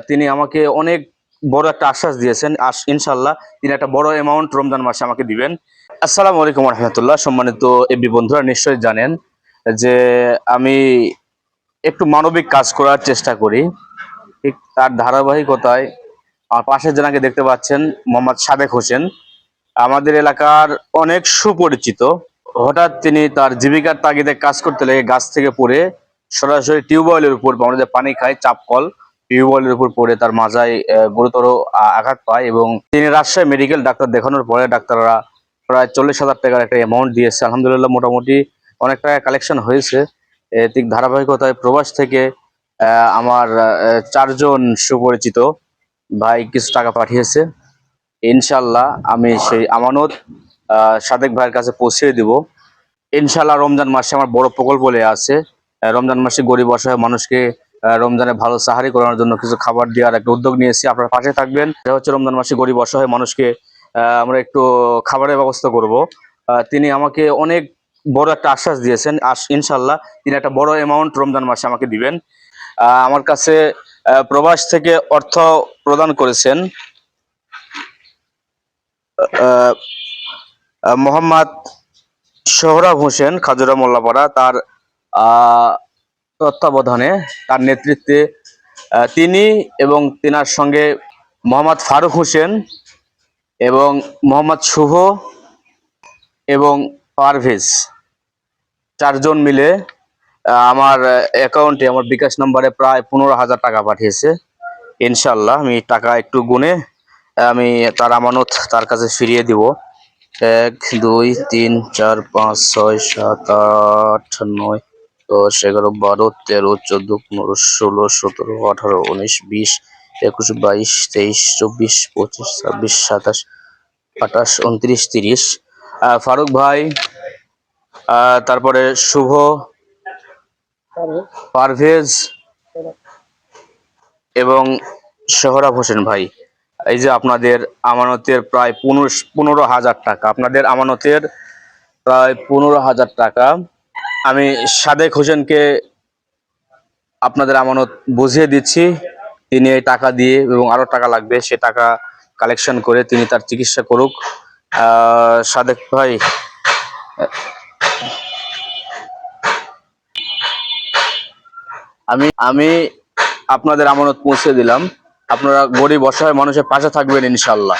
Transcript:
তিনি আমাকে অনেক বড় একটা আশ্বাস দিয়েছেন। ইনশাল্লাহ তিনি একটা বড় অ্যামাউন্ট রমজান মাসে আমাকে দিবেন। আসসালামু আলাইকুম রহমতুল্লাহ। সম্মানিত এবি বন্ধুরা নিশ্চয়ই জানেন যে আমি একটু মানবিক কাজ করার চেষ্টা করি। ঠিক তার ধারাবাহিকতায় আমার পাশে জনাকে দেখতে পাচ্ছেন, মোহাম্মদ সাদেক হোসেন, আমাদের এলাকার অনেক সুপরিচিত। হঠাৎ তিনি তার জীবিকার তাগিদে কাজ করতে লেগে গাছ থেকে পড়ে সরাসরি টিউবওয়েলের উপর, আমরা যে পানি খাই চাপ কল, টিউবওয়েলের উপর পড়ে তার মাজায় গুরুতর আঘাত পায় এবং তিনি রাজশাহী মেডিকেল ডাক্তার দেখানোর পরে ডাক্তাররা প্রায় 40,000 টাকার একটা অ্যামাউন্ট দিয়েছে। আলহামদুলিল্লাহ মোটামুটি অনেক টাকা কালেকশন হয়েছে। ঠিক ধারাবাহিকতায় প্রবাস থেকে আমার 4জন সুপরিচিত ভাই কিছু টাকা পাঠিয়েছে। ইনশাল্লাহ আমি সেই আমানত সাদেক ভাইয়ের কাছে পৌঁছে দিব। ইনশাল্লাহ রমজান মাসে আমার বড় প্রকল্প নিয়ে আছে। রমজান মাসে গরিব অসহায় মানুষকে রমজানে ভালো সাহারি করানোর জন্য কিছু খাবার দেওয়ার একটা উদ্যোগ নিয়েছি। আপনার পাশে থাকবেন। এটা হচ্ছে রমজান মাসে গরিব অসহায় মানুষকে আমরা একটু খাবারের ব্যবস্থা করব। তিনি আমাকে অনেক বড় একটা আশ্বাস দিয়েছেন। ইনশাল্লাহ তিনি একটা বড় অ্যামাউন্ট রমজান মাসে আমাকে দিবেন। আমার কাছে প্রবাস থেকে অর্থ প্রদান করেছেন মোহাম্মদ সোহরাব হোসেন, খাজুরা মোল্লাপাড়া। তার তত্ত্বাবধানে, তার নেতৃত্বে তিনি এবং তিনার সঙ্গে মোহাম্মদ ফারুক হোসেন এবং মোহাম্মদ শুভ এবং পারভেজ, 4জন মিলে আমার অ্যাকাউন্টে, আমার বিকাশ নম্বরে প্রায় 15,000 টাকা পাঠিয়েছে। ইনশাল্লাহ আমি টাকা একটু গুনে আমি তার আমানত তার কাছে ফিরিয়ে দিব। 1 2 3 4 5 6 7 8 9 10 11 12 13 14 15 16 17 18 19 20 21 22 23 24 25 26 27 28 29 30। ফারুক ভাই, তারপরে শুভ, পারভেজ এবং সোহরাব হোসেন ভাই, এই যে আপনাদের আমানতের প্রায় 15,000 টাকা, আপনাদের আমানতের প্রায় 15,000 টাকা আমি সাদেক হোসেনকে আপনাদের আমানত বুঝিয়ে দিচ্ছি। তিনি এই টাকা দিয়ে এবং আরো টাকা লাগবে সে টাকা কালেকশন করে তিনি তার চিকিৎসা করুক। সাদেক ভাই, আমি আপনাদের আমানত পৌঁছে দিলাম। আপনারা গরিব অসহায় মানুষের পাশে থাকবেন ইনশাল্লাহ।